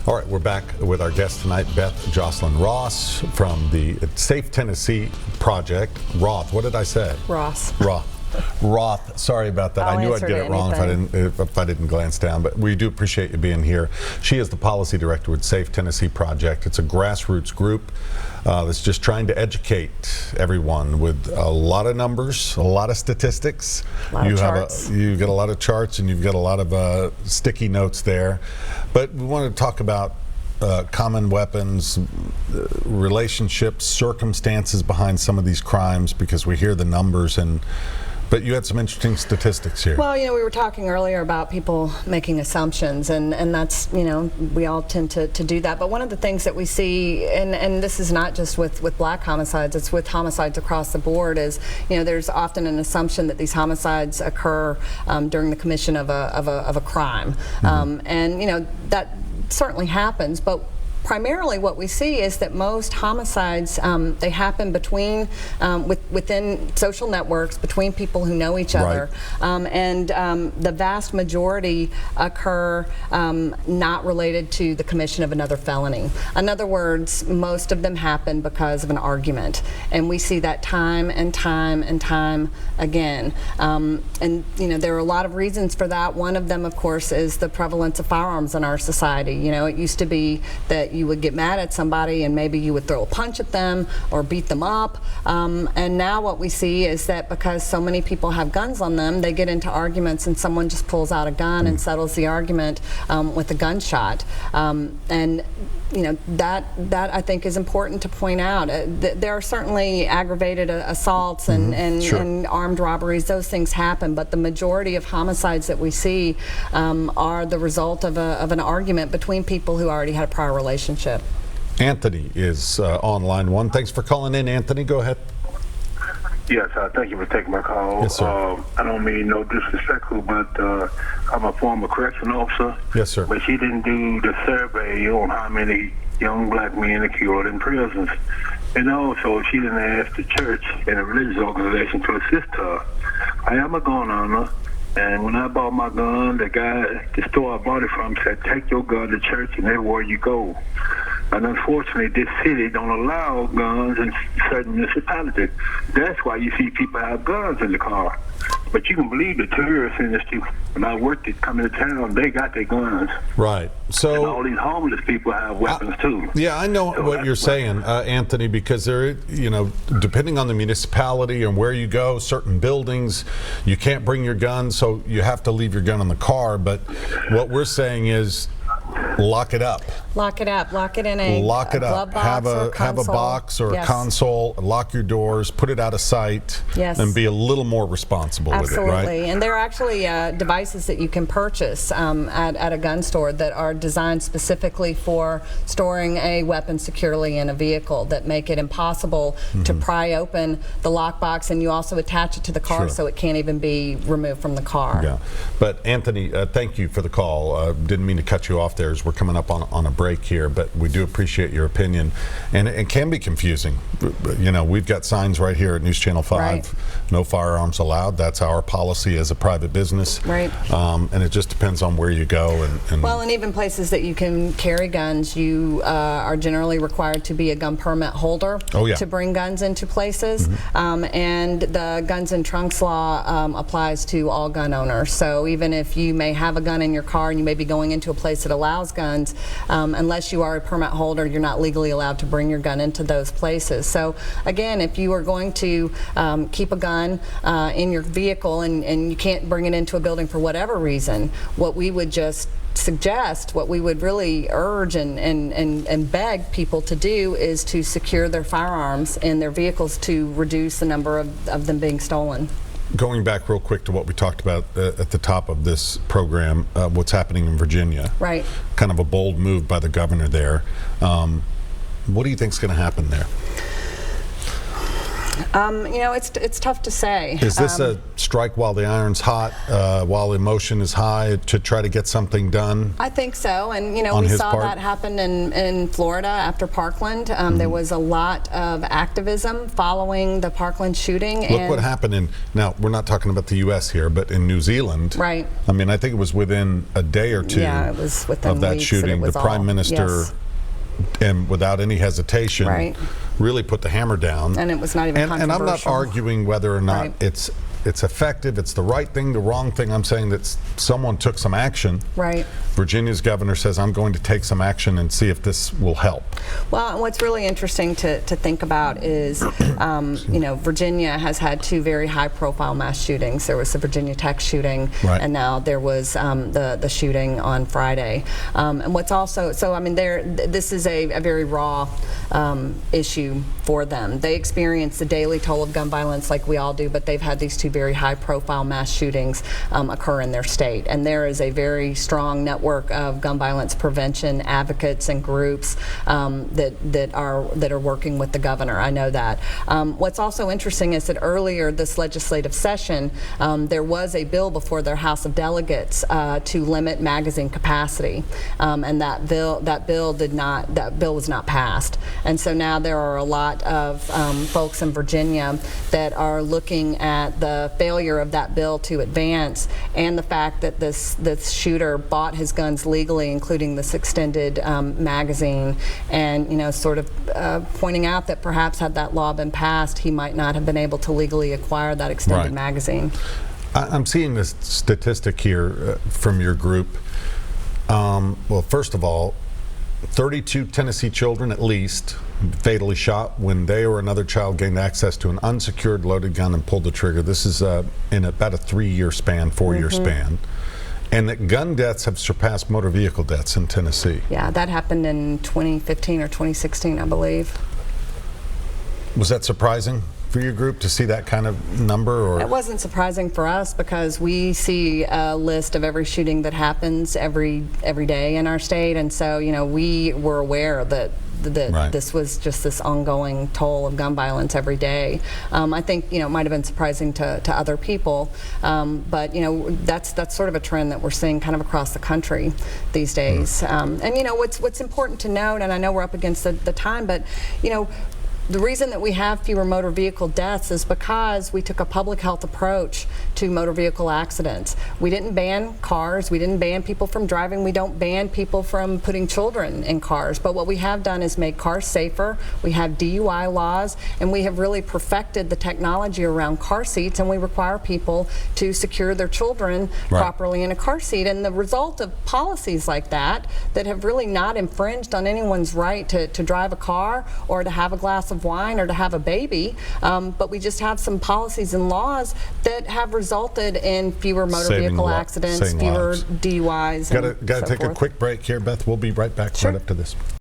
All right, we're back with our guest tonight, Beth Joslin Roth from the Safe Tennessee Project. Roth, what did I say? Roth. Sorry about that. I knew I'd get it wrong if I didn't glance down, but we do appreciate you being here. She is the policy director with Safe Tennessee Project. It's a grassroots group that's just trying to educate everyone with a lot of numbers, a lot of statistics. You've got a lot of charts and you've got a lot of sticky notes there. But we want to talk about common weapons, relationships, circumstances behind some of these crimes, because we hear the numbers. But you had some interesting statistics here. Well, we were talking earlier about people making assumptions, and that's, we all tend to do that. But one of the things that we see, and this is not just with black homicides, it's with homicides across the board, is, there's often an assumption that these homicides occur during the commission of a crime. And, that certainly happens, but primarily what we see is that most homicides, they happen within social networks, between people who know each other, and the vast majority occur not related to the commission of another felony. In other words, most of them happen because of an argument, and we see that time and time and time again. And there are a lot of reasons for that. One of them, of course, is the prevalence of firearms in our society. It used to be that you would get mad at somebody and maybe you would throw a punch at them or beat them up, and now what we see is that because so many people have guns on them, they get into arguments and someone just pulls out a gun and settles the argument with a gunshot. And that I think is important to point out. There are certainly aggravated assaults and armed robberies. Those things happen, but the majority of homicides that we see are the result of an argument between people who already had a prior relationship. Anthony is on line one. Thanks for calling in, Anthony. Go ahead. Yes, thank you for taking my call. Yes, sir. I don't mean no disrespectful, but I'm a former correctional officer. Yes, sir. But she didn't do the survey on how many young black men are killed in prisons. And also, she didn't ask the church and a religious organization to assist her. I am a gun owner, and when I bought my gun, the guy at the store I bought it from said, take your gun to church and everywhere you go. And unfortunately, this city don't allow guns in certain municipalities. That's why you see people have guns in the car. But you can believe the tourist industry, when I worked it coming to town, they got their guns. Right. So and all these homeless people have weapons too. Yeah, I know what you're saying, Anthony, because there, depending on the municipality and where you go, certain buildings, you can't bring your gun, so you have to leave your gun in the car. But what we're saying is, lock it up. Lock it up. Lock it in a glove box or a console. Have a box or a console. Lock your doors. Put it out of sight. Yes. And be a little more responsible with it, right? Absolutely. And there are actually devices that you can purchase at a gun store that are designed specifically for storing a weapon securely in a vehicle that make it impossible to pry open the lockbox, and you also attach it to the car so it can't even be removed from the car. Yeah. But Anthony, thank you for the call. Didn't mean to cut you off there as we're coming up on a break here, but we do appreciate your opinion. And it can be confusing. We've got signs right here at NewsChannel 5, no firearms allowed. That's our policy as a private business. Right. And it just depends on where you go. And even places that you can carry guns, you are generally required to be a gun permit holder to bring guns into places. And the guns in trunks law applies to all gun owners. So even if you may have a gun in your car and you may be going into a place that allows guns, unless you are a permit holder, you're not legally allowed to bring your gun into those places. So again, if you are going to keep a gun in your vehicle and you can't bring it into a building for whatever reason, what we would just suggest, what we would really urge and beg people to do is to secure their firearms in their vehicles to reduce the number of them being stolen. Going back real quick to what we talked about at the top of this program, what's happening in Virginia. Right. Kind of a bold move by the governor there. What do you think is going to happen there? You know, it's tough to say. Is this a strike while the iron's hot, while emotion is high, to try to get something done? I think so, and you know, we saw that happen in Florida after Parkland. There was a lot of activism following the Parkland shooting. Look what happened now we're not talking about the U.S. here, but in New Zealand. Right. I mean, I think it was within a day or two it was within of that weeks shooting, the Prime Minister, and without any hesitation, really put the hammer down. And it was not even controversial. And I'm not arguing whether or not it's effective, it's the right thing, the wrong thing. I'm saying that someone took some action. Right. Virginia's governor says, I'm going to take some action and see if this will help. Well, and what's really interesting to think about is, you know, Virginia has had two very high-profile mass shootings. There was the Virginia Tech shooting, and now there was the shooting on Friday. And what's also, so I mean, this is a very raw issue for them. They experience the daily toll of gun violence like we all do, but they've had these two very high-profile mass shootings occur in their state, and there is a very strong network of gun violence prevention advocates and groups that are working with the governor. I know that. What's also interesting is that earlier this legislative session, there was a bill before their House of Delegates to limit magazine capacity, and that bill was not passed. And so now there are a lot of folks in Virginia that are looking at the failure of that bill to advance, and the fact that this shooter bought his guns legally, including this extended magazine, and you know, sort of pointing out that perhaps had that law been passed, he might not have been able to legally acquire that extended magazine. I'm seeing this statistic here from your group. Well, first of all, 32 Tennessee children at least fatally shot when they or another child gained access to an unsecured loaded gun and pulled the trigger. This is in about a 3-year span, 4-year span. And that gun deaths have surpassed motor vehicle deaths in Tennessee. Yeah, that happened in 2015 or 2016, I believe. Was that surprising for your group to see that kind of number? Or? It wasn't surprising for us because we see a list of every shooting that happens every day in our state, and so you know, we were aware that this was just this ongoing toll of gun violence every day. I think, you know, it might have been surprising to other people, but you know, that's sort of a trend that we're seeing kind of across the country these days. And you know, what's important to note, and I know we're up against the time, but you know, the reason that we have fewer motor vehicle deaths is because we took a public health approach to motor vehicle accidents. We didn't ban cars, we didn't ban people from driving, we don't ban people from putting children in cars, but what we have done is make cars safer. We have DUI laws, and we have really perfected the technology around car seats, and we require people to secure their children properly in a car seat. And the result of policies like that have really not infringed on anyone's right to drive a car or to have a glass of wine or to have a baby, but we just have some policies and laws that have resulted in fewer motor vehicle accidents, fewer DUIs. Got to take a quick break here, Beth. We'll be right back right up to this.